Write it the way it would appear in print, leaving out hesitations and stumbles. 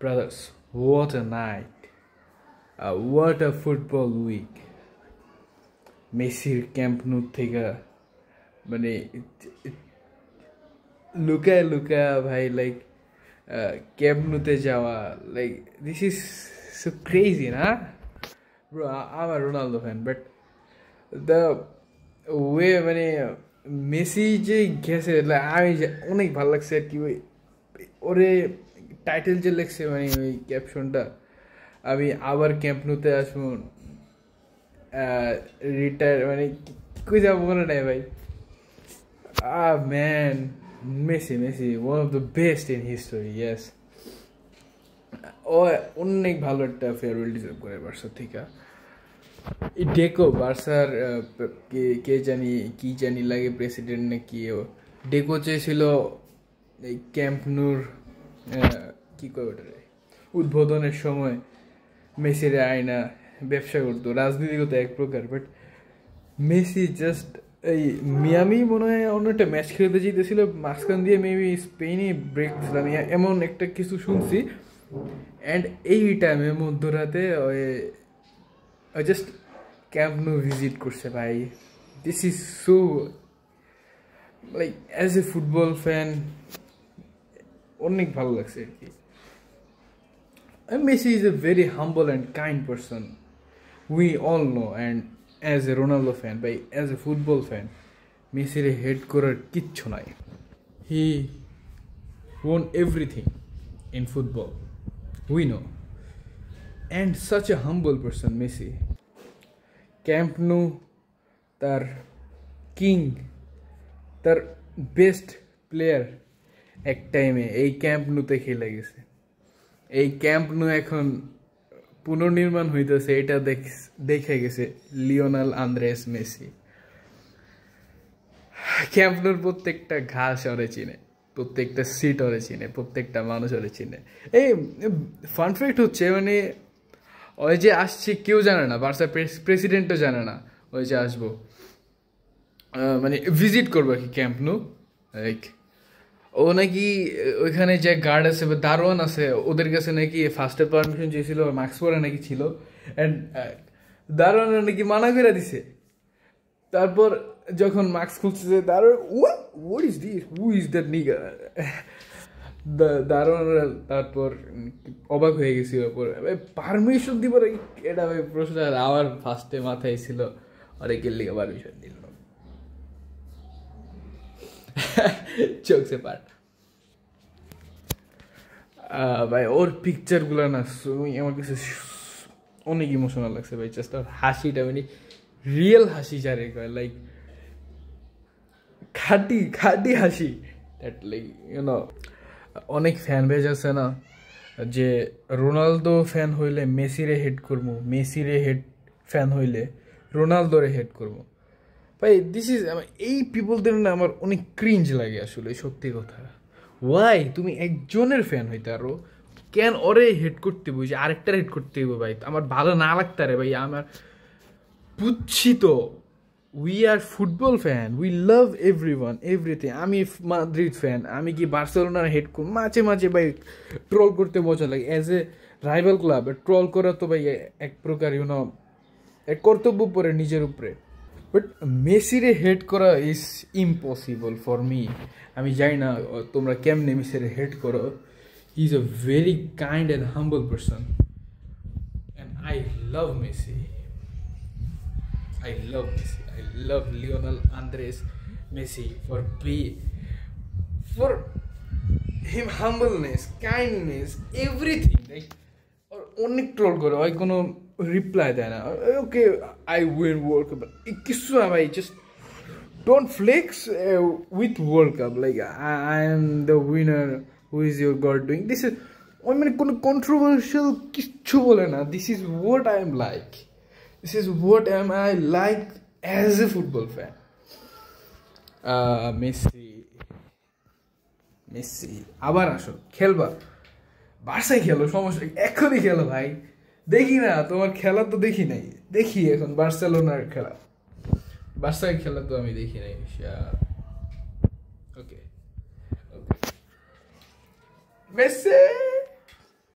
Brothers, what a night. What a football week. মেসির camp নু থেকে মানে লুকায় লুকায় ভাই লাইক ক্যাম্প নুতে যাওয়া like this is so crazy না bro um uh Ronaldo fan but the way মানে মেসি যে গেছে আমি অনেক ভালো লাগছে আর কি ওই ওরে টাইটেল যে লেখছে মানে ওই ক্যাপশনটা আমি আবার ক্যাম্প নুতে আসবো রিটায়ার মানে কই যাবো মনে নাই ভাই man Messi one of the best in history, yes. ও অনেক ভালো একটা ফেয়ারওয়েল ডিজার্ভ করে বার্সা থেকে ডেকো বার্সার কে জানি কি জানি লাগে প্রেসিডেন্ট নাকি ডেকো চেয়েছিল এই ক্যাম্প নূর কি কয় ওটারে উদ্বোধনের সময় মেসিরে আয়না ব্যবসা করতো রাজনীতিগত এক প্রকার বাট মেসি জাস্ট এই মিয়ামি মনে হয় অন্য একটা ম্যাচ খেলতে জিতেছিল মাঝখান দিয়ে মেবি স্পেনই ব্রেক দিছিলাম এমন একটা কিছু শুনছি অ্যান্ড এই টাইমের মধ্যরাতে ওই জাস্ট ক্যাম্প নু ভিজিট করছে ভাই this is so like as a football fan অনেক ভালো লাগছে আর কি Messi is a very humble and kind person we all know, and as a Ronaldo fan, as a football fan, Messi re hate korar kichhu nai. He won everything in football, we know, and such a humble person Messi. Camp Nou tar king, tar best player ek time e ei Camp Nou te khele geche ei Camp Nou ekhon পুনর্নির্মাণ হইতেছে এটা দেখে গেছে Lionel Andres Messi camp নূর প্রত্যেকটা ঘাস ওরে চিনে প্রত্যেকটা সিট ওরে চিনে প্রত্যেকটা মানুষ ওরে চিনে এই ফান ফ্যাক্ট হচ্ছে মানে ওই যে আসছে কেউ জানে না বার্সা প্রেসিডেন্টও জানে না ওই যে আসবো মানে ভিজিট করবো কি ক্যাম্প নু লাইক ও নাকি ওইখানে যে গার্ড আছে বা দারোয়ান আছে ওদের কাছে নাকি ফার্স্টে পারমিশন চেয়েছিল মাস্ক পরে নাকি ছিল অ্যান্ড দারোয়ান নাকি মানা করে দিছে তারপর যখন মাস্ক খুলছে দারোয়ান what is this who is that nigga দারোয়ান তারপর অবাক হয়ে গেছিল পারমিশন দিব এটা ভাই প্রশ্ন আমার ফার্স্টে মাথায় ছিল অনেকের লিগে পারমিশন দিল jokes apart ভাই ওর পিকচার গুলো না আমার কাছে অনেক ইমোশনাল লাগছে ভাই জাস্ট ওর হাসিটা মানে রিয়েল হাসি যারে কয় লাইক খাটি হাসি দ্যাট লাইক ইউনো অনেক ফ্যান বেজ আছে না যে রোনালদো ফ্যান হইলে মেসিরে হেড করবো মেসিরে হেড ফ্যান হইলে রোনালদোরে হেড করবো ভাই দিস ইজ এই পিপলদের না আমার অনেক ক্রিঞ্জ লাগে আসলে সত্যি কথা ওয়াই তুমি একজনের ফ্যান হইতে আরো কেন ওরে হেড করতে বুঝি আরেকটার হেড করতে হইব ভাই আমার ভালো না লাগতে রে ভাই আমার বুঝছি তো we are football fan we love everyone everything আমি মাদ্রিদ ফ্যান আমি কি বার্সেলোনার হেড করব মাঝে মাঝে ভাই ট্রল করতে মজা লাগে as a rival club troll করা তো ভাই এক প্রকার ইউনো এক কর্তব্য পড়ে নিজের উপরে বাট মেসিরে হেড করা ইজ ইম্পসিবল ফর মি আমি জানি না তোমরা কেমনে মেসিরে হেড করো he is a very kind and humble person and I love Messi I love Lionel Andres Messi for him humbleness kindness everything like or অনেক troll করে ওই কোনো রিপ্লাই দেয় না okay I win world cup কিছু না ভাই just don't flex with world cup like I am the winner who is your god doing this is ওই মানে কোনো কন্ট্রোভার্সিয়াল কিচ্ছু বলে না this is what I am like this is what am I like as a football fan. Messi আবার আসো খেলবা বার্সায় খেলো সমস্যা এখনই খেলো ভাই দেখি না তোমার খেলা তো দেখি নাই দেখি এখন বার্সেলোনার খেলা বার্সায় খেলা তো আমি দেখি নাই ওকে মেসি